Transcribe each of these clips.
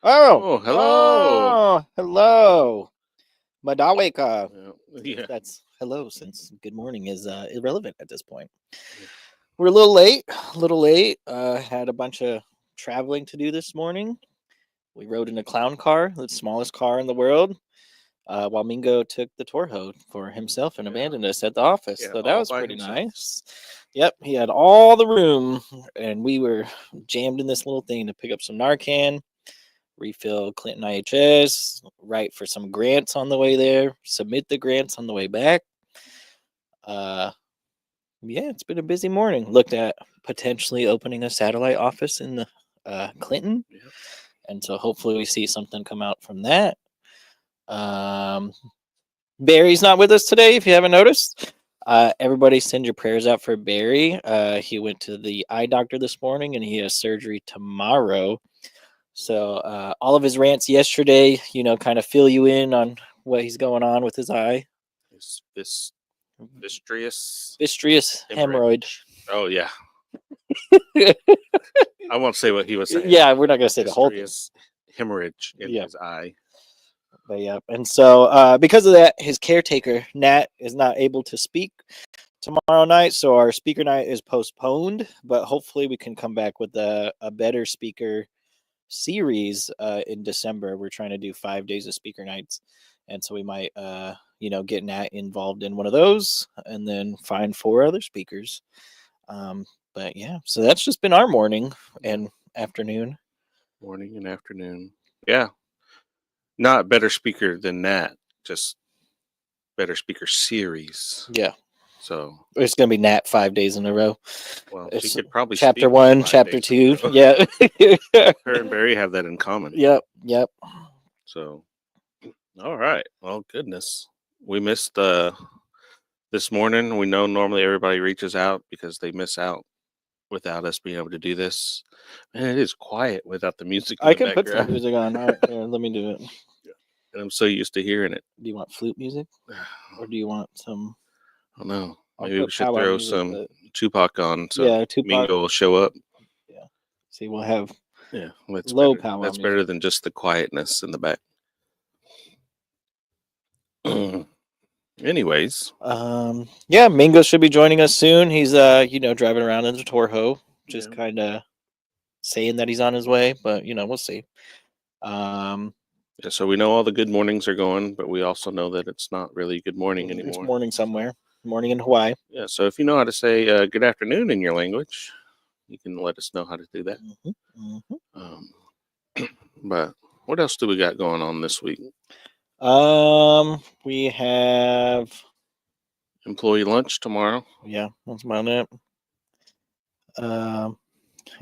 Oh, Oh, hello. hello. Madaweka. Yeah. That's hello, since good morning is irrelevant at this point. Yeah. We're a little late. A little late. Had a bunch of traveling to do this morning. We rode in a clown car, the smallest car in the world. While Mingo took the Torho for himself and Yeah. abandoned us at the office. Yeah, So that all was by pretty himself. nice. Yep, he had all the room, and we were jammed in this little thing to pick up some Narcan, refill Clinton IHS, write for some grants on the way there, submit the grants on the way back. Uh, yeah, it's been a busy morning. Looked at potentially opening a satellite office in the Clinton, Yeah. and so hopefully we see something come out from that. Um, Barry's not with us today, if you haven't noticed. Everybody send your prayers out for Barry. He went to the eye doctor this morning and he has surgery tomorrow. So all of his rants yesterday, kind of fill you in on what he's going on with his eye. Is this Vistrious Vitreous hemorrhoid. hemorrhage? Oh, yeah. I won't say what he was saying. Yeah, we're not gonna say the whole thing. Vistrious hemorrhage in Yeah. his eye. But yeah, and so because of that, his caretaker Nat is not able to speak tomorrow night, so our speaker night is postponed. But hopefully, we can come back with a better speaker series in December. We're trying to do 5 days of speaker nights, and so we might, get Nat involved in one of those, and then find 4 other speakers. But yeah, so that's just been our morning and afternoon. Morning and afternoon. Yeah. Not better speaker than that. Just better speaker series. Yeah, So, it's gonna be Nat 5 days in a row. well, It's she could probably chapter speak 1, 5 chapter days in a 2. row. Yeah. Her and Barry have that in common. Yep. So, all right. Well, goodness. We missed this morning. We know normally everybody reaches out because they miss out without us being able to do this. And it is quiet without the music in I the can put some background. music on. All right, here, let me do it. And I'm so used to hearing it. Do you want flute music, or do you want some? I don't know. I'll Maybe we put should powwow throw music, some but Tupac on so yeah, Tupac. Mingo will show up. Yeah. See, we'll have Yeah, that's low better. powwow That's music. better than just the quietness in the back. Anyways, Yeah, Mingo should be joining us soon. He's driving around in the Torho, just Yeah. kind of saying that he's on his way, but we'll see. Yeah, so we know all the good mornings are going, but we also know that it's not really good morning It's anymore. morning somewhere. Morning in Hawaii. Yeah, so if you know how to say good afternoon in your language, you can let us know how to do that. But what else do we got going on this week? We have Employee lunch tomorrow. Yeah, that's about it.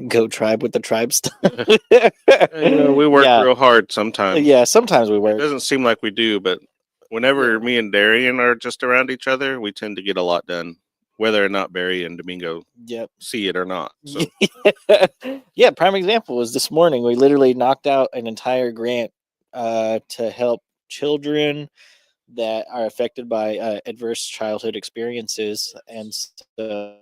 Go tribe with the tribe stuff. We work real hard sometimes. Yeah, sometimes we It work. doesn't seem like we do, but whenever me and Darian are just around each other, we tend to get a lot done, whether or not Barry and Domingo see it or not. So. Yeah, prime example was this morning. We literally knocked out an entire grant to help children that are affected by adverse childhood experiences, and so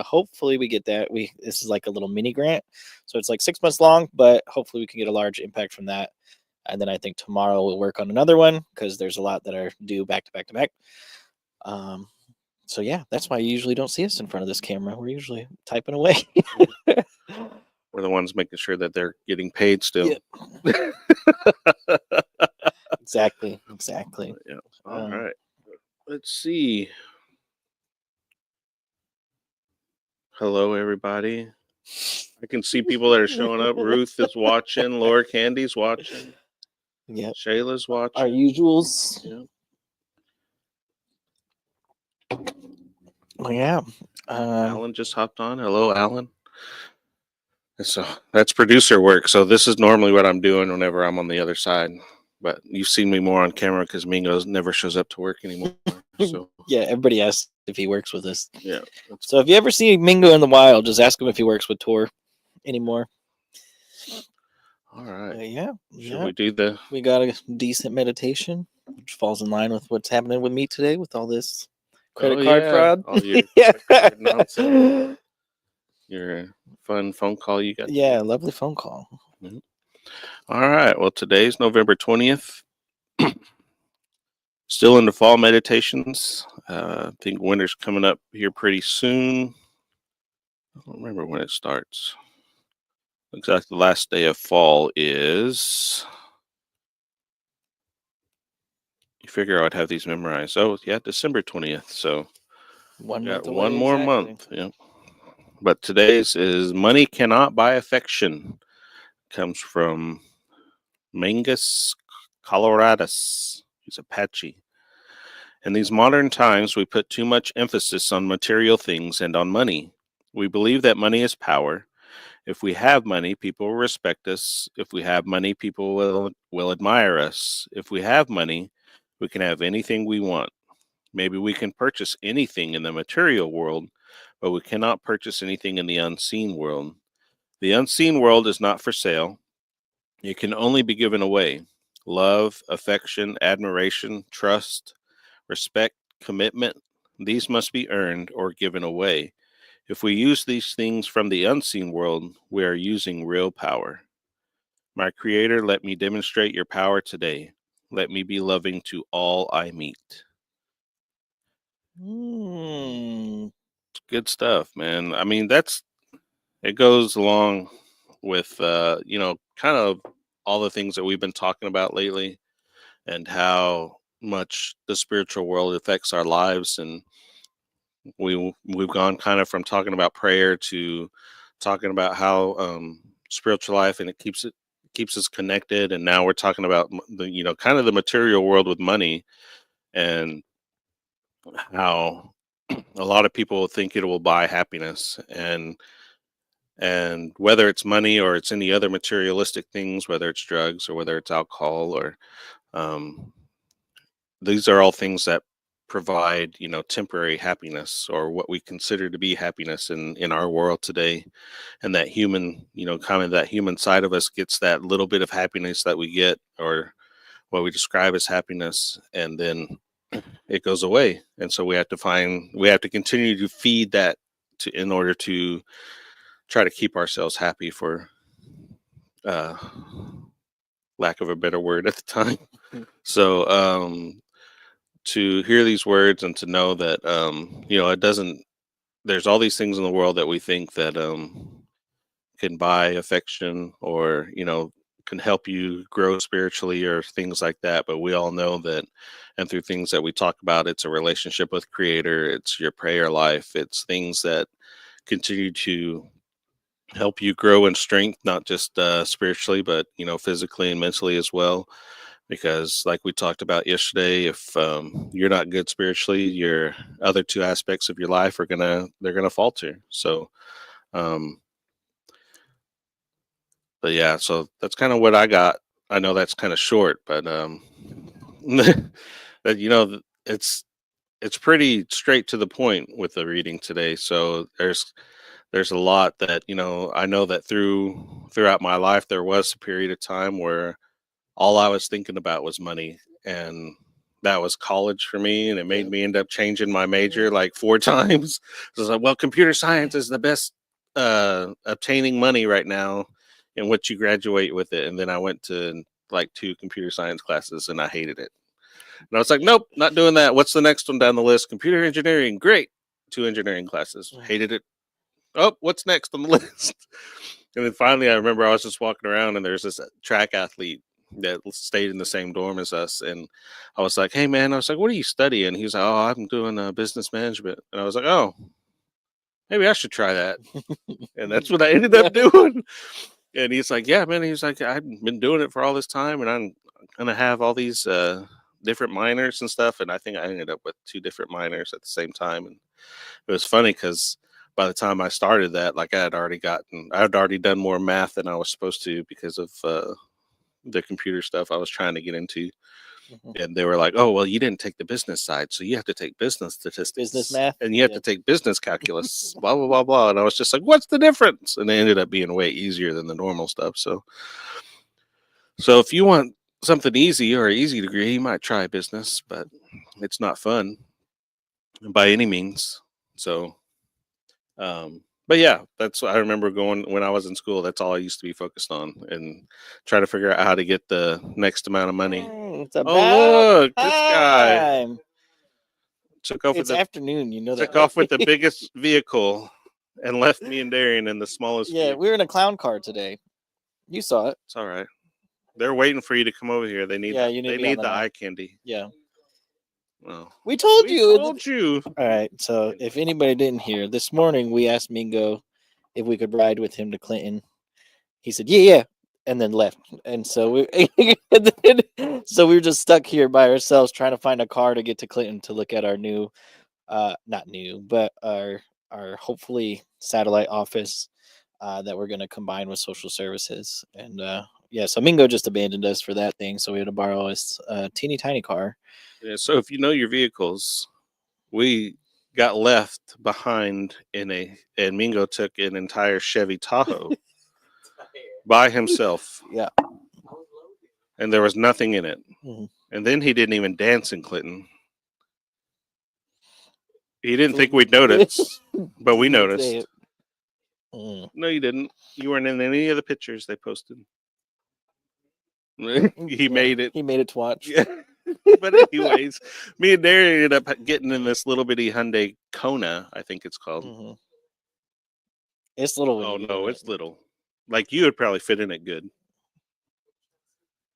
hopefully we get that. This is like a little mini grant, so it's like 6 months long, but hopefully we can get a large impact from that. And then I think tomorrow we'll work on another one because there's a lot that are due back to back to back. So yeah, that's why you usually don't see us in front of this camera. We're usually typing away. We're the ones making sure that they're getting paid still. Yeah. Exactly. Yeah. All right. Let's see. Hello, everybody. I can see people that are showing up. Ruth is watching. Laura Candy's watching. Yeah. Shayla's watching. Our usuals. Yeah. Yeah. Alan just hopped on. Hello, Alan. So that's producer work. So this is normally what I'm doing whenever I'm on the other side. But you've seen me more on camera because Mingo never shows up to work anymore. So yeah, everybody asks if he works with us. Yeah. So if you ever see Mingo in the wild, just ask him if he works with Tor anymore. All right. Yeah. Should we do the? We got a decent meditation, which falls in line with what's happening with me today with all this credit card fraud. All your credit card nonsense. Your fun phone call you got. Yeah, lovely phone call. Mm-hmm. All right. Well, today's November 20th. Still in the fall meditations. I think winter's coming up here pretty soon. I don't remember when it starts. Looks like the last day of fall is. You figure I'd have these memorized. Oh, yeah, December 20th. So One got month away. one more exactly. month. Yeah. But today's is Money Cannot Buy Affection. Comes from Mangus Coloradus. He's Apache. In these modern times, we put too much emphasis on material things and on money. We believe that money is power. If we have money, people will respect us. If we have money, people will admire us. If we have money, we can have anything we want. Maybe we can purchase anything in the material world, but we cannot purchase anything in the unseen world. The unseen world is not for sale. It can only be given away. Love, affection, admiration, trust, respect, commitment, these must be earned or given away. If we use these things from the unseen world, we are using real power. My Creator, let me demonstrate your power today. Let me be loving to all I meet. It's good stuff, man. I mean, it goes along with, kind of all the things that we've been talking about lately and how much the spiritual world affects our lives. And we've gone kind of from talking about prayer to talking about how spiritual life and it keeps us connected, and now we're talking about the kind of the material world with money and how a lot of people think it will buy happiness, and whether it's money or it's any other materialistic things, whether it's drugs or whether it's alcohol or um, these are all things that provide temporary happiness or what we consider to be happiness in our world today. And that human kind of that human side of us gets that little bit of happiness that we get, or what we describe as happiness, and then it goes away. And so we have to continue to feed that in order to try to keep ourselves happy, for uh lack of a better word at the time. So to hear these words and to know that it doesn't there's all these things in the world that we think that can buy affection, or can help you grow spiritually or things like that, but we all know that, and through things that we talk about, it's a relationship with Creator, it's your prayer life, it's things that continue to help you grow in strength, not just spiritually, but physically and mentally as well. Because like we talked about yesterday, if you're not good spiritually, your other two aspects of your life they're gonna falter. So um but yeah, so that's kind of what I got. I know that's kind of short, but but it's pretty straight to the point with the reading today. So there's a lot that I know that throughout my life there was a period of time where all I was thinking about was money, and that was college for me, and it made me end up changing my major like 4 times. So I was like, well, computer science is the best obtaining money right now, and once you graduate with it. And then I went to like 2 computer science classes and I hated it. And I was like, nope, not doing that. What's the next one down the list? Computer engineering, great. 2 engineering classes, hated it. Oh, what's next on the list? And then finally, I remember I was just walking around, and there's this track athlete that stayed in the same dorm as us. And I was like, hey, man, I was like, what are you studying? He was like, oh, I'm doing business management. And I was like, oh, maybe I should try that. And that's what I ended up doing. And he's like, yeah, man. He's like, I've been doing it for all this time, and I'm going to have all these different minors and stuff. And I think I ended up with 2 different minors at the same time. And it was funny because by the time I started that, like I had already done more math than I was supposed to because of the computer stuff I was trying to get into. And they were like, oh, well, you didn't take the business side, so you have to take business statistics, Business math, and you have to take business calculus, blah, blah, blah, blah. And I was just like, what's the difference? And it ended up being way easier than the normal stuff. So if you want something easy or an easy degree, you might try business, but it's not fun by any means. So But yeah, that's what I remember going when I was in school. That's all I used to be focused on and try to figure out how to get the next amount of money. It's Oh, about look, this guy time. took off with It's the afternoon, you know that, took off with the right? biggest vehicle and left me and Darian in the smallest Yeah, we were in vehicle. a clown car today. You saw it. It's all right. They're waiting for you to come over here. They need Yeah, you need to they be on need the the mic. eye candy. Yeah. Well, We told we you. told you. All right. So if anybody didn't hear, this morning we asked Mingo if we could ride with him to Clinton. He said, "Yeah, yeah," and then left. And so so we were just stuck here by ourselves trying to find a car to get to Clinton to look at our new, not new, but our hopefully satellite office that we're going to combine with social services. And yeah, so Mingo just abandoned us for that thing, so we had to borrow his teeny tiny car. Yeah, so if you know your vehicles, we got left behind and Mingo took an entire Chevy Tahoe by himself, Yeah. and there was nothing in it. Mhm. And then he didn't even dance in Clinton. He didn't think we'd notice, but we Didn't say noticed. it. Mm. No, you didn't. You weren't in any of the pictures they posted. He Yeah, made it. He made it to watch. Yeah. But anyways, me and Darren ended up getting in this little bitty Hyundai Kona, I think it's called. Mhm. It's little when Oh you get no, in it's little. Like you would probably fit in it good.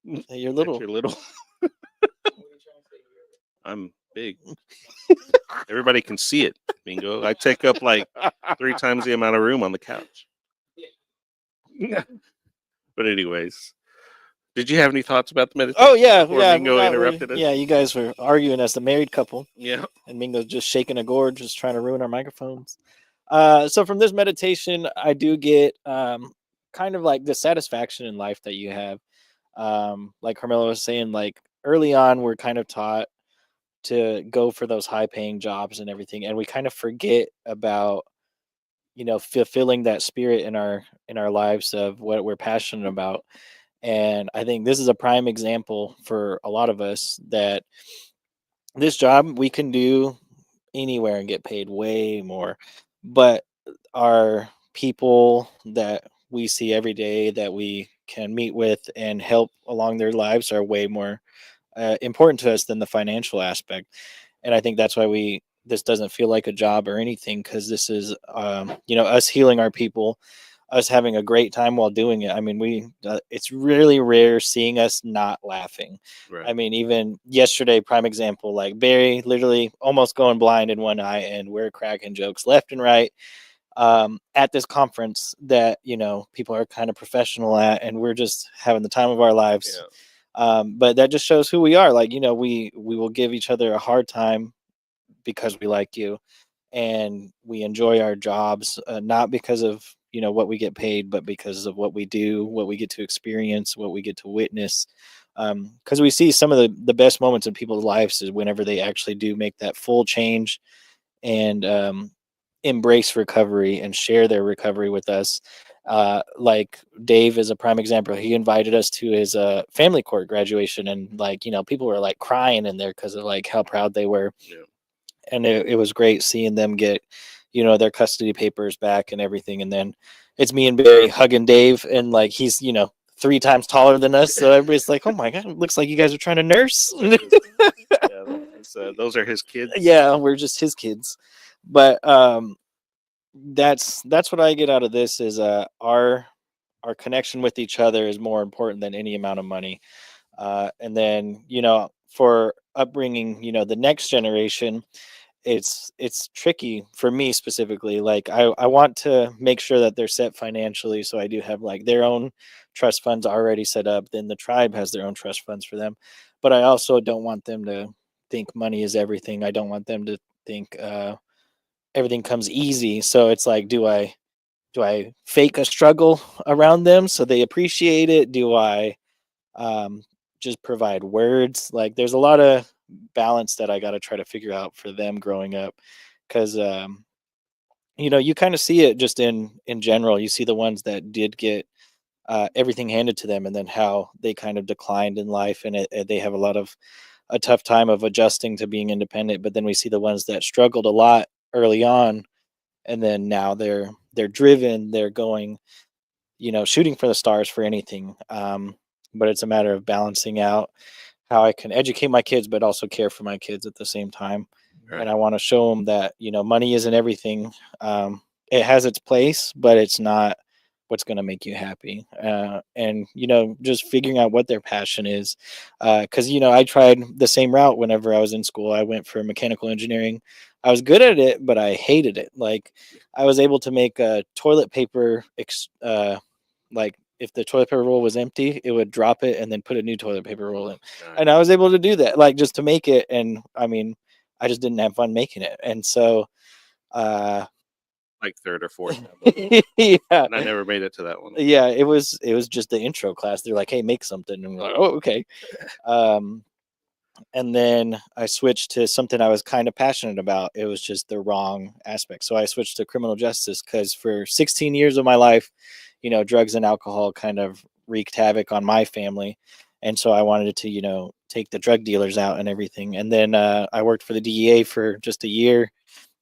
it. You're That little. you're little. I'm big. Everybody can see it. Bingo. I take up like 3 times the amount of room on the couch. But anyways, did you have any thoughts about the meditation? Oh yeah, before yeah. Mingo interrupted us? Yeah, you guys were arguing as the married couple, Yeah. and Mingo's just shaking a gourd, just trying to ruin our microphones. So from this meditation, I do get kind of like the satisfaction in life that you have. Like Carmelo was saying, like early on, we're kind of taught to go for those high paying jobs and everything, and we kind of forget about fulfilling that spirit in our lives of what we're passionate about. And I think this is a prime example for a lot of us that this job we can do anywhere and get paid way more, but our people that we see every day that we can meet with and help along their lives are way more important to us than the financial aspect. And I think that's why this doesn't feel like a job or anything, because this is us healing our people, us having a great time while doing it. I mean, it's really rare seeing us not laughing. Right. I mean, even yesterday, prime example, like Barry literally almost going blind in one eye, and we're cracking jokes left and right at this conference that people are kind of professional at, and we're just having the time of our lives. Yeah. But that just shows who we are. Like, we will give each other a hard time because we like you, and we enjoy our jobs, not because of what we get paid, but because of what we do, what we get to experience, what we get to witness. Because we see some of the best moments in people's lives is whenever they actually do make that full change and embrace recovery and share their recovery with us. Like Dave is a prime example. He invited us to his family court graduation, and people were like crying in there because of like how proud they were. Yeah. And it was great seeing them get their custody papers back and everything. And then it's me and Barry hugging Dave, and like he's 3 times taller than us, so everybody's like, oh my god, it looks like you guys are trying to nurse. Those are his kids. Yeah, we're just his kids. But that's what I get out of this is our connection with each other is more important than any amount of money. And then for upbringing the next generation, it's tricky for me specifically. Like I want to make sure that they're set financially, so I do have like their own trust funds already set up, then the tribe has their own trust funds for them. But I also don't want them to think money is everything. I don't want them to think everything comes easy. So it's like, do I fake a struggle around them so they appreciate it? Do I um, just provide words? Like, there's a lot of balance that I got to try to figure out for them growing up, because you kind of see it just in general. You see the ones that did get everything handed to them, and then how they kind of declined in life, and they have a tough time of adjusting to being independent. But then we see the ones that struggled a lot early on, and then now they're they're driven, they're going, shooting for the stars for anything. But it's a matter of balancing out how I can educate my kids, but also care for my kids at the same time. And Right. I want to show them that, money isn't everything. It has its place, but it's not what's going to make you happy. And, just figuring out what their passion is. Because, I tried the same route whenever I was in school. I went for mechanical engineering. I was good at it, but I hated it. Like, I was able to make a toilet paper, like, if the toilet paper roll was empty, it would drop it and then put a new toilet paper roll in. And I was able to do that, like, just to make it. And I mean, I just didn't have fun making it. And so, Like third or fourth tablet. yeah, And I never made it to that one. yeah, it was just the intro class. They're like, "Hey, make something," and we're like, "Oh, okay." Um, and then I switched to something I was kind of passionate about. It was just the wrong aspect, so I switched to criminal justice because for 16 years of my life, drugs and alcohol kind of wreaked havoc on my family, and so I wanted to, take the drug dealers out and everything. And then I worked for the DEA for just a year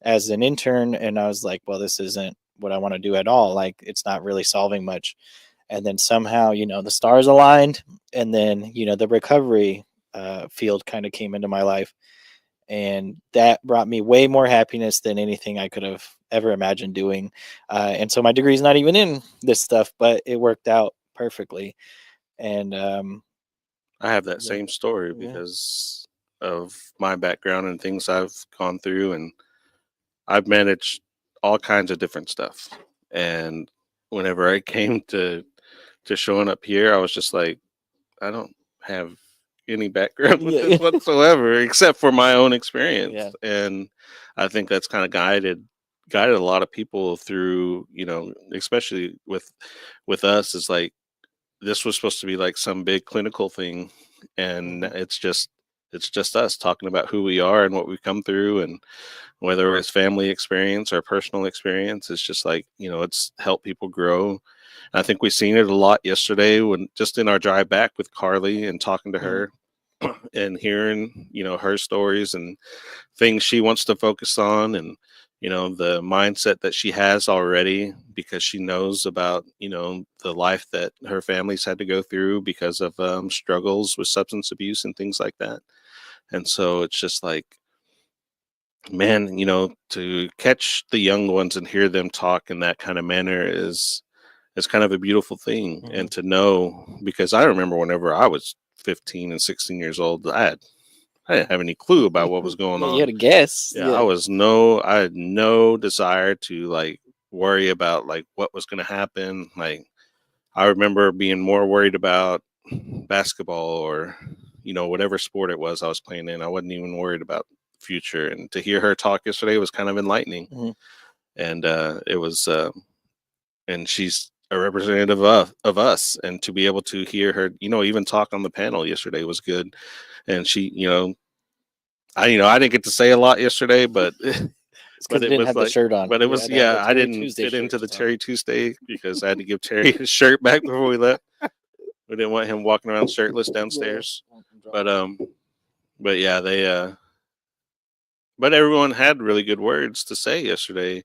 as an intern, and I was like, well, this isn't what I want to do at all. Like, it's not really solving much. And then somehow, the stars aligned, and then, the recovery field kind of came into my life, and that brought me way more happiness than anything I could have ever imagined doing. And so my degree is not even in this stuff, but it worked out perfectly. And I have that yeah, same story yeah. because of my background and things I've gone through, and I've managed all kinds of different stuff. And whenever I came to showing up here, I was just like, I don't have any background with Yeah, this whatsoever, except for my own experience. yeah. And I think that's kind of guided a lot of people through, especially with us, is like this was supposed to be like some big clinical thing, and Mhm. it's just us talking about who we are and what we've come through, and whether it's family experience or personal experience. It's just like, it's helped people grow. And I think we've seen it a lot yesterday when just in our drive back with Carly and talking to Mhm. her and hearing, her stories and things she wants to focus on, and the mindset that she has already because she knows about the life that her family's had to go through because of struggles with substance abuse and things like that. And so it's just like, man, to catch the young ones and hear them talk in that kind of manner is kind of a beautiful thing. Mhm. And to know, because I remember whenever I was 15 and 16 years old, I didn't have any clue about what was going Yeah, you had on. a guess. Yeah, Yeah. I had no desire to like worry about like what was going to happen. Like, I remember being more worried about basketball or whatever sport it was I was playing in. I wasn't even worried about future. And to hear her talk yesterday was kind of enlightening. Mhm. And it was and she's a representative of us, and to be able to hear her even talk on the panel yesterday was good. And she, I didn't get to say a lot yesterday, but It's because but you it didn't was have the like, shirt on. but it You was, had to have the yeah, I Terry didn't Tuesday fit shirt. into the So. Terry Tuesday because I had to give Terry his shirt back before we left. We didn't want him walking around shirtless Yeah. downstairs. But but yeah, but everyone had really good words to say yesterday,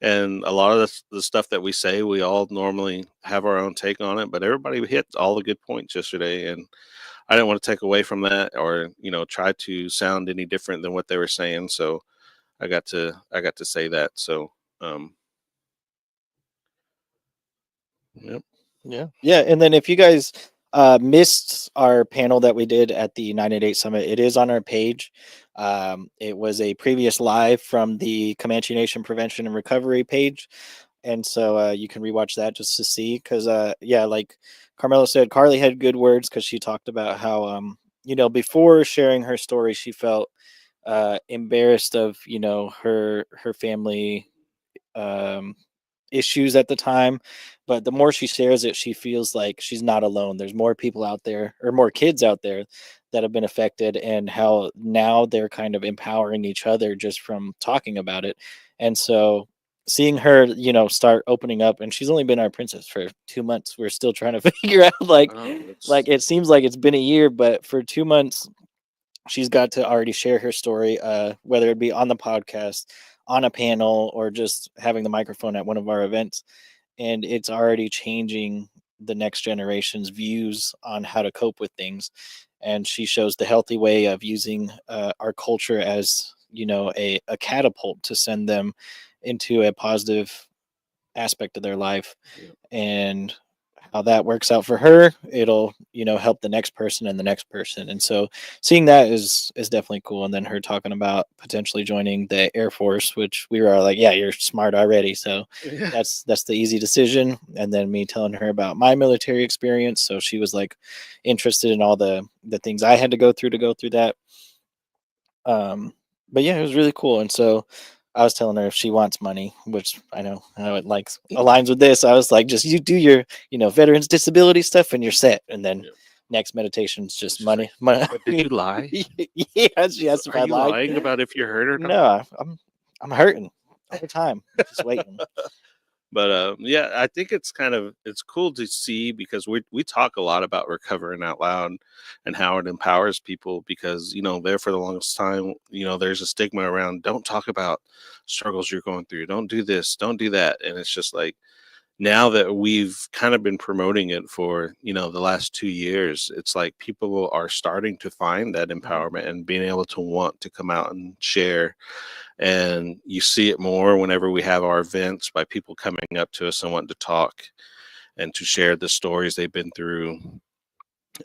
and a lot of the stuff that we say, we all normally have our own take on it, but everybody hit all the good points yesterday, and I didn't want to take away from that or try to sound any different than what they were saying. So I got to say that. So um, yep. Yeah. Yeah. And then if you guys missed our panel that we did at the 988 Summit, it is on our page. It was a previous live from the Comanche Nation Prevention and Recovery page. And so you can rewatch that just to see. Because, yeah, like Carmelo said, Carly had good words because she talked about how, before sharing her story, she felt embarrassed of, her family. Um, Issues at the time, but the more she shares it, she feels like she's not alone. There's more people out there, or more kids out there, that have been affected, and how now they're kind of empowering each other just from talking about it. And so seeing her, start opening up, and she's only been our princess for 2 months. We're still trying to figure out Oh, like it seems like it's been a year, but for 2 months she's got to already share her story, whether it be on the podcast, on a panel or just having the microphone at one of our events, and it's already changing the next generation's views on how to cope with things. And she shows the healthy way of using our culture as, you know, a catapult to send them into a positive aspect of their life. Yeah. And how that works out for her, it'll, you know, help the next person and the next person. And so seeing that is definitely cool. And then her talking about potentially joining the Air Force, which we were all like, yeah, you're smart already, so Yeah. that's the easy decision. And then me telling her about my military experience, so she was like interested in all the things I had to go through that. But yeah, it was really cool. And so I was telling her if she wants money, which I know how it like aligns with this, I was like, just you do your, you know, veterans disability stuff and you're set. And then Yeah. next meditation's just She's money. But did you lie? Yeah, she asked if Are I you lied. lying about if you're hurt or not? No, I'm hurting all the time, just waiting. But yeah, I think it's cool to see, because we talk a lot about recovering out loud and how it empowers people, because there for the longest time, there's a stigma around, don't talk about struggles you're going through, don't do this, don't do that. And it's just like, now that we've kind of been promoting it for the last 2 years, it's like people are starting to find that empowerment and being able to want to come out and share. And you see it more whenever we have our events, by people coming up to us and wanting to talk and to share the stories they've been through.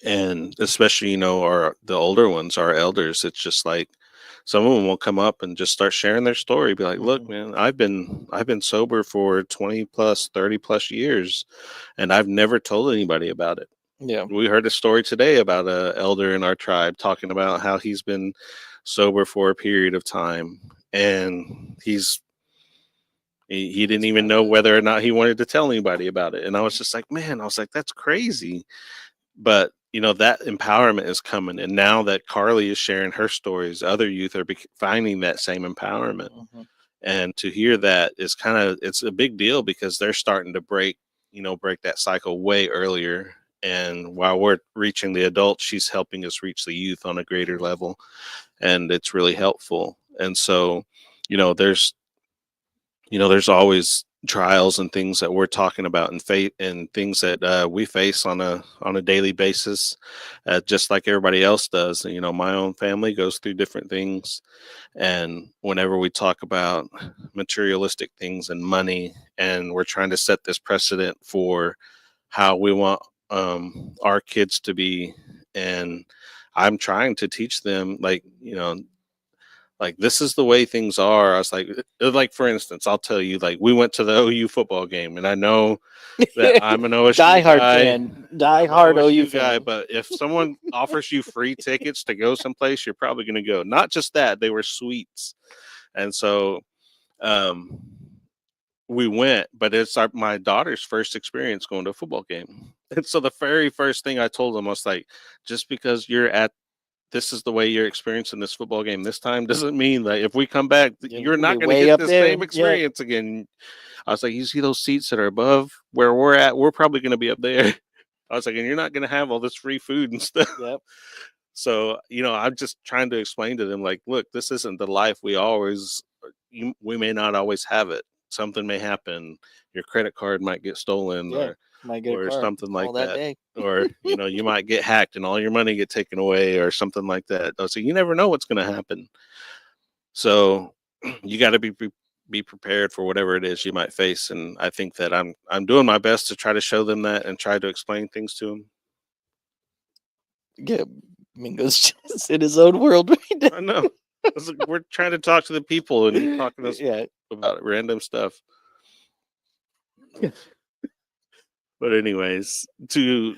And especially the older ones, our elders, it's just like some of them will come up and just start sharing their story, be like, look, Mhm. man, I've been sober for 20 plus 30 plus years, and I've never told anybody about it. Yeah. We heard a story today about a elder in our tribe talking about how he's been sober for a period of time, and he didn't even know whether or not he wanted to tell anybody about it. And I was just like, man, I was like, that's crazy. But that empowerment is coming, and now that Carly is sharing her stories, other youth are finding that same empowerment. Mhm. And to hear that is it's a big deal, because they're starting to break that cycle way earlier. And while we're reaching the adults, she's helping us reach the youth on a greater level, and it's really helpful. And so there's there's always trials and things that we're talking about, and fate and things that we face on a daily basis, just like everybody else does. My own family goes through different things, and whenever we talk about materialistic things and money, and we're trying to set this precedent for how we want our kids to be, and I'm trying to teach them, like this is the way things are. I was like, for instance, I'll tell you, like, we went to the OU football game, and I know that I'm an OSU Die-hard guy. fan. Die I'm an hard OSU OU guy, fan. but if someone offers you free tickets to go someplace, you're probably going to go. Not just that, they were sweets. And so um, we went, but it's my daughter's first experience going to a football game. And so the very first thing I told them, I was like, just because this is the way you're experiencing this football game this time, doesn't mean that if we come back, you're not going to Way get up the there. same experience again. I was like, you see those seats that are above where we're at? We're probably going to be up there. I was like, and you're not going to have all this free food and stuff. Yep. So, I'm just trying to explain to them, like, look, this isn't the life we may not always have it. Something may happen. Your credit card might get stolen, Yeah. Might get a or car something all like that that. day. Or, you might get hacked and all your money get taken away, or something like that. So you never know what's going to happen. So you got to be prepared for whatever it is you might face. And I think that I'm doing my best to try to show them that and try to explain things to them. Yeah. Mingo's just in his own world right now. I know. We're trying to talk to the people, and you're talking to us Yeah. about random stuff. But anyways, to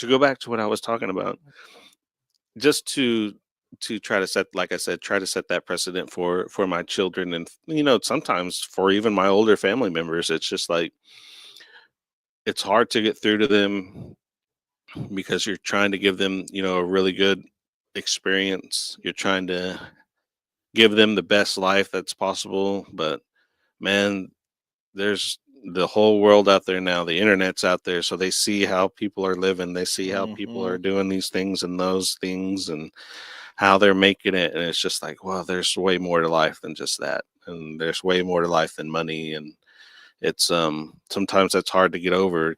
go back to what I was talking about, just to try to set, like I said, try to set that precedent for my children, and sometimes for even my older family members. It's just like, it's hard to get through to them, because you're trying to give them a really good experience. You're trying to give them the best life that's possible. But man, there's the whole world out there now. The internet's out there, so they see how people are living. They see how people Mhm. are doing these things and those things, and how they're making it. And it's just like, well, there's way more to life than just that. and there's way more to life than money, and it's sometimes that's hard to get over,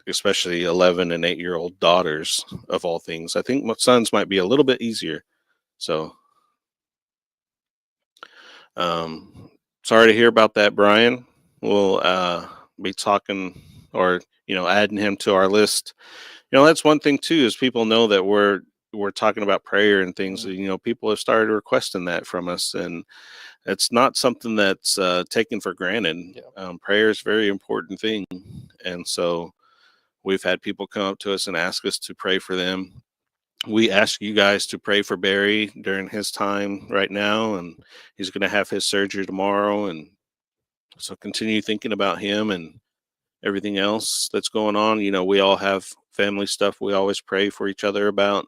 especially 11 and 8-year-old daughters of all things. I think my sons might be a little bit easier. So sorry to hear about that, Brian. We'll be talking, or adding him to our list. That's one thing too, is people know that we're talking about prayer and things. People have started requesting that from us, and it's not something that's taken for granted. Prayer is a very important thing, and so we've had people come up to us and ask us to pray for them. We ask you guys to pray for Barry during his time right now, and he's going to have his surgery tomorrow, and so continue thinking about him and everything else that's going on. We all have family stuff we always pray for each other about.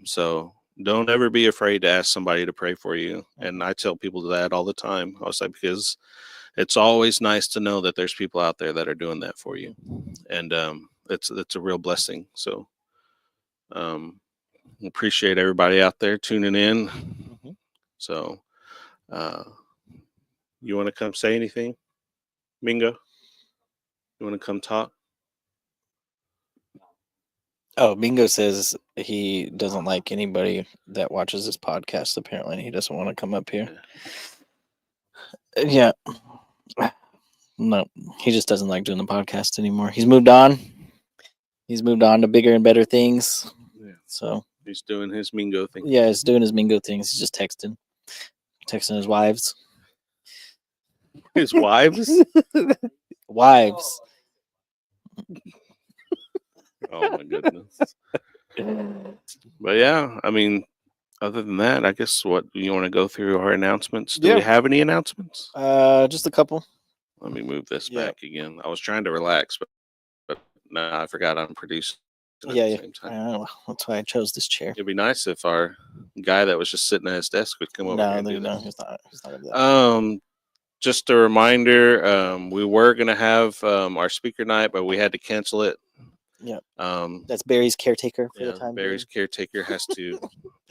So don't ever be afraid to ask somebody to pray for you. And I tell people that all the time. I was like, because it's always nice to know that there's people out there that are doing that for you. And it's a real blessing. So appreciate everybody out there tuning in. So you want to come say anything, Mingo? You want to come talk? Oh, Mingo says he doesn't like anybody that watches this podcast, apparently. He doesn't want to come up here. Yeah. No, he just doesn't like doing the podcast anymore. He's moved on. He's moved on to bigger and better things. Yeah. So he's doing his Mingo thing. Yeah, he's doing his Mingo things. He's just texting his wives. His wives? Wives. Oh my goodness. But yeah, I mean, other than that, I guess what you want to go through our announcements. Do we have any announcements? Just a couple. Let me move this back again. I was trying to relax, but no, I forgot I'm producing at the same time. That's why I chose this chair. It'd be nice if our guy that was just sitting at his desk would come over here and do No, this. he's not over there. Just a reminder, we were gonna have our speaker night, but we had to cancel it. Yeah. That's Barry's caretaker for the time. Barry's caretaker has to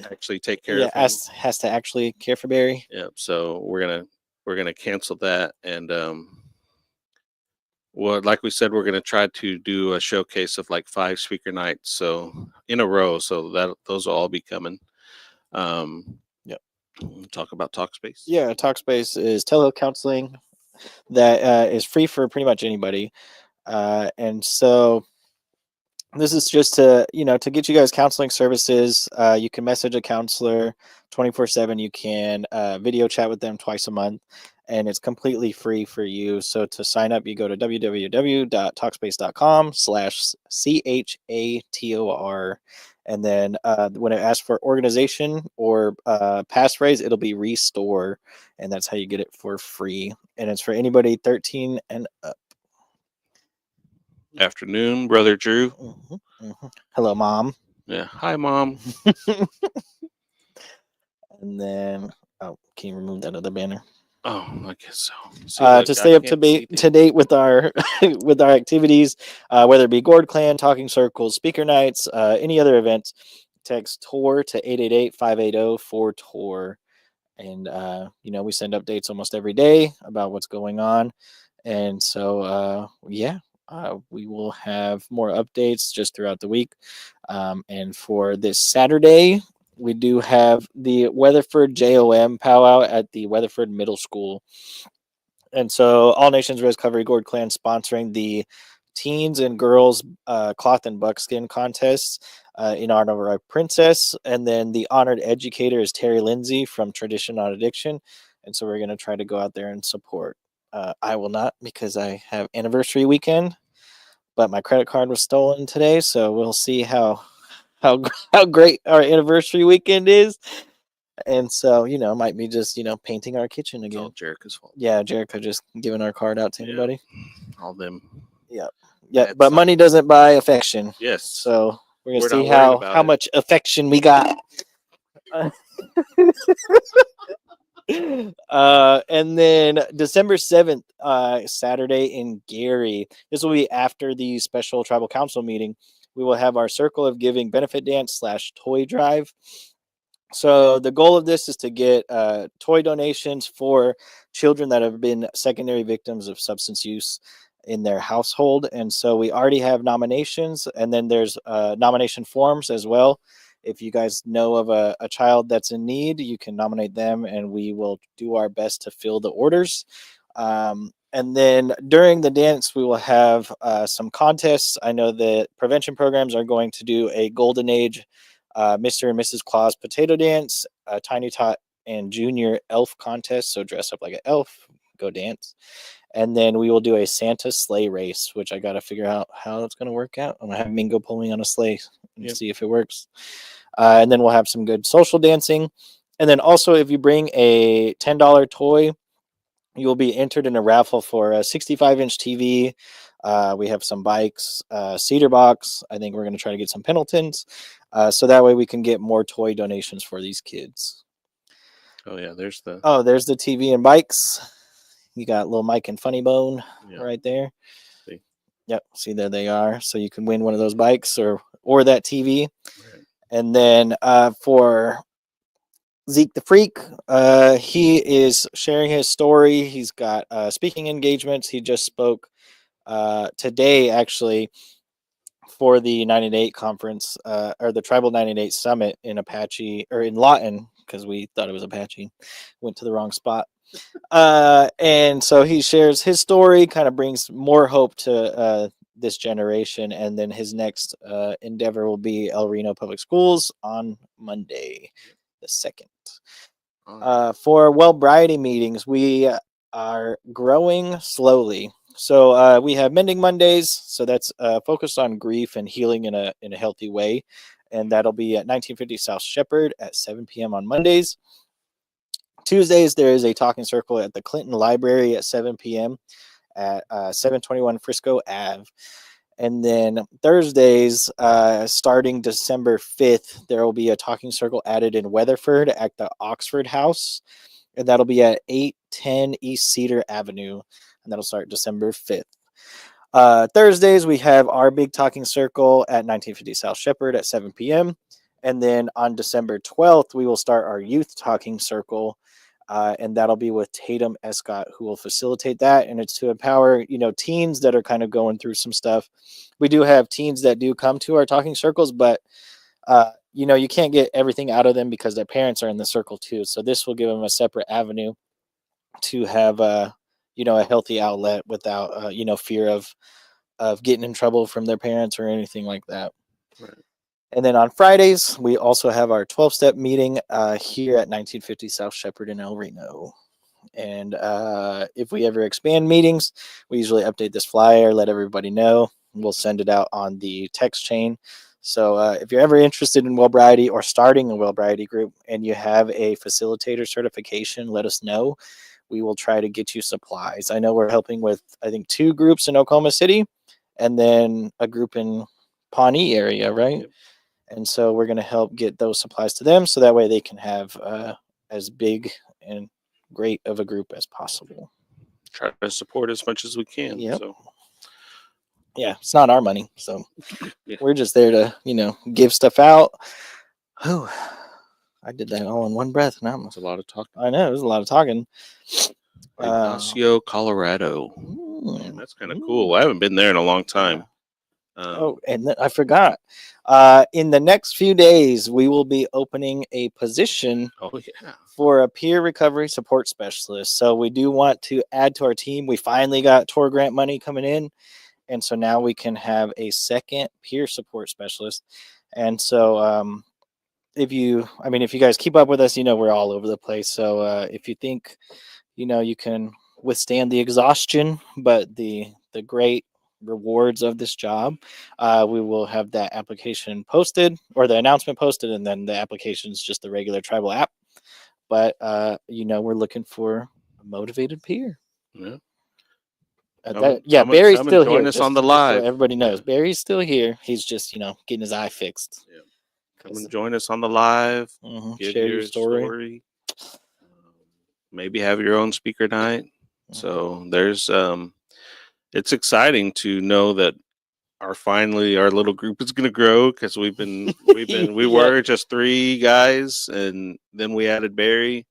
actually take care of him. Has to actually care for Barry. Yep. So we're gonna cancel that, and well, like we said, we're gonna try to do a showcase of like 5 speaker nights, so in a row. So those will all be coming. Yep. Talk about Talkspace. Yeah, Talkspace is telehealth counseling that is free for pretty much anybody, and so this is just to get you guys counseling services. You can message a counselor 24/7. You can video chat with them twice a month, and it's completely free for you. So to sign up, you go to www.talkspace.com/CHATOR. And then when it asks for organization or passphrase, it'll be restore. And that's how you get it for free. And it's for anybody 13 and up. Afternoon, Brother Drew. Hello, Mom. Yeah. Hi, Mom. And then, can you remove that other banner? Oh, I guess so. To stay up to date with our with our activities, whether it be Gourd Clan, Talking Circles, Speaker Nights, any other events, text TOR to 888-580-4TOR. And we send updates almost every day about what's going on. And so we will have more updates just throughout the week. And for this Saturday, we do have the Weatherford JOM powwow at the Weatherford Middle School. And so All Nations Recovery Gourd Clan sponsoring the teens and girls cloth and buckskin contests in honor of our princess. And then the honored educator is Terry Lindsay from Tradition Not Addiction. And so we're going to try to go out there and support. I will not, because I have anniversary weekend, but my credit card was stolen today. So we'll see how great our anniversary weekend is. And so, might be just, painting our kitchen again. It's all Jerica's fault. Yeah, Jerica just giving our card out to anybody. All them. Yeah. Yeah, but money doesn't buy affection. Yes. So we're going to see how much affection we got. And then December 7th, Saturday in Gary. This will be after the special tribal council meeting. We will have our Circle of Giving benefit dance /toy drive. So the goal of this is to get toy donations for children that have been secondary victims of substance use in their household. And so we already have nominations, and then there's nomination forms as well. If you guys know of a child that's in need, you can nominate them, and we will do our best to fill the orders. And then during the dance, we will have some contests. I know that prevention programs are going to do a Golden Age Mr. and Mrs. Claus potato dance, a Tiny Tot and Junior elf contest. So dress up like an elf, go dance. And then we will do a Santa sleigh race, which I got to figure out how it's going to work out. I'm going to have Mingo pull me on a sleigh and see if it works. And then we'll have some good social dancing. And then also, if you bring a $10 toy, you will be entered in a raffle for a 65-inch TV. We have some bikes, cedar box. I think we're going to try to get some Pendletons. So that way we can get more toy donations for these kids. Oh, yeah. There's the TV and bikes. You got little Mike and Funny Bone right there. See. Yep. See, there they are. So you can win one of those bikes or that TV. Right. And then for Zeke the Freak, he is sharing his story. He's got speaking engagements. He just spoke today, actually, for the 988 conference, or the Tribal 988 Summit in Apache, or in Lawton, because we thought it was Apache. Went to the wrong spot. And so he shares his story, kind of brings more hope to this generation. And then his next endeavor will be El Reno Public Schools on Monday, the 2nd. For Wellbriety meetings, we are growing slowly. So we have Mending Mondays. So that's focused on grief and healing in a healthy way. And that'll be at 1950 South Shepherd at 7 p.m. on Mondays. Tuesdays, there is a talking circle at the Clinton Library at 7 p.m. at 721 Frisco Ave. And then Thursdays, starting December 5th, there will be a talking circle added in Weatherford at the Oxford House. And that'll be at 810 East Cedar Avenue. And that'll start December 5th. Thursdays, we have our big talking circle at 1950 South Shepherd at 7 p.m. And then on December 12th, we will start our youth talking circle. And that'll be with Tatum Escott, who will facilitate that. And it's to empower, teens that are kind of going through some stuff. We do have teens that do come to our talking circles, but, you can't get everything out of them because their parents are in the circle too. So this will give them a separate avenue to have, a healthy outlet without, fear of getting in trouble from their parents or anything like that. Right. And then on Fridays, we also have our 12-step meeting here at 1950 South Shepherd in El Reno. And if we ever expand meetings, we usually update this flyer, let everybody know. We'll send it out on the text chain. So if you're ever interested in Wellbriety or starting a Wellbriety group and you have a facilitator certification, let us know. We will try to get you supplies. I know we're helping with, I think, 2 groups in Oklahoma City and then a group in Pawnee area, right? Yep. And so we're going to help get those supplies to them so that way they can have as big and great of a group as possible. Try to support as much as we can. Yep. So. Yeah, it's not our money. So we're just there to, give stuff out. Oh, I did that all in one breath. Now it's a lot of talking. I know, it was a lot of talking. Ignacio, Colorado. Man, that's kind of cool. I haven't been there in a long time. And I forgot. In the next few days, we will be opening a position for a peer recovery support specialist. So we do want to add to our team. We finally got TOR grant money coming in. And so now we can have a second peer support specialist. And so if you guys keep up with us, we're all over the place. So if you think, you can withstand the exhaustion, but the great rewards of this job, we will have that application posted, or the announcement posted, and then the application is just the regular tribal app. But we're looking for a motivated peer. Barry's still here. Join us on the live. So everybody knows Barry's still here. He's just getting his eye fixed. Yeah. Come and join us on the live. Share your story. Maybe have your own speaker night. So there's it's exciting to know that our little group is going to grow, because we Yeah. were just 3 guys, and then we added Barry.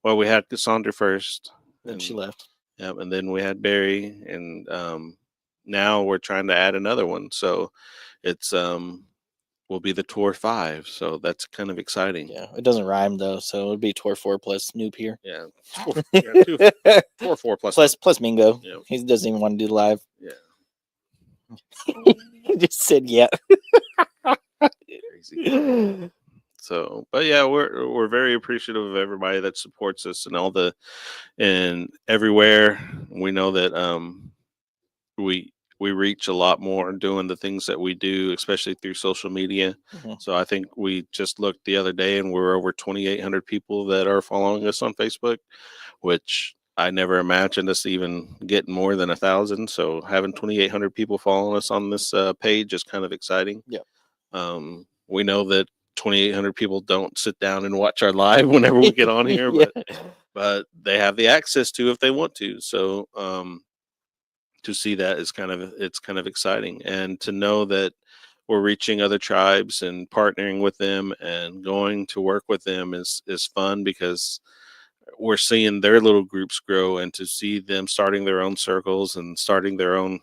Well, we had Cassandra first, Then she and left. and then we had Barry, and now we're trying to add another one. So it's will be the Tour 5. So that's kind of exciting. Yeah, it doesn't rhyme though, so it would be Tour 4 plus Noob here. Yeah, Tour 4 plus plus Mingo. Yeah. He doesn't even want to do live. Yeah, He just said yeah. crazy. So, but yeah, we're very appreciative of everybody that supports us and everywhere. We know that we reach a lot more doing the things that we do, especially through social media. Mhm. So I think we just looked the other day, and we're over 2,800 people that are following us on Facebook, which I never imagined us even getting more than 1,000. So having 2,800 people following us on this page is kind of exciting. Yeah. We know that 2,800 people don't sit down and watch our live whenever we get on here, Yeah. but they have the access to if they want to. So to see that is kind of exciting, and to know that we're reaching other tribes and partnering with them and going to work with them is fun, because we're seeing their little groups grow, and to see them starting their own circles and starting their own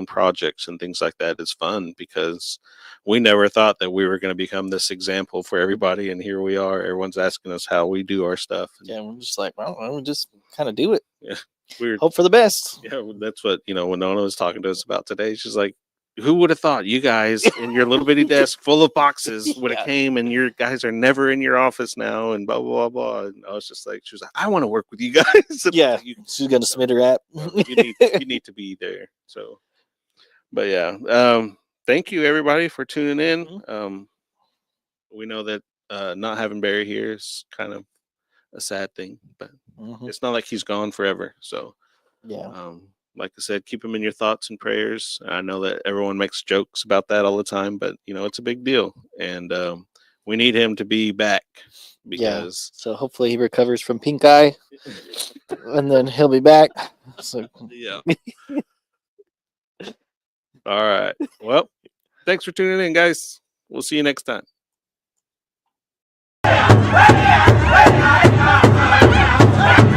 projects and things like that is fun, because we never thought that we were going to become this example for everybody, and here we are. Everyone's asking us how we do our stuff. Yeah, we're just like, well, we just kind of do it. Yeah, weird. Hope for the best. Yeah, that's what Winona was talking to us about today. She's like, who would have thought you guys in your little bitty desk full of boxes would have Yeah. came, and your guys are never in your office now, and blah blah blah blah. And I was just like, she was like, I want to work with you guys. And Yeah, you, she's gonna submit her app. you need to be there. So, but yeah, thank you everybody for tuning in. We know that not having Barry here is kind of a sad thing, but Mhm. it's not like he's gone forever. So Yeah. like I said, keep him in your thoughts and prayers. I know that everyone makes jokes about that all the time, but it's a big deal, and we need him to be back, because So hopefully he recovers from pink eye, and then he'll be back. So yeah. All right. Well, thanks for tuning in, guys. We'll see you next time. Hey, hey, hey, hey, hey, hey.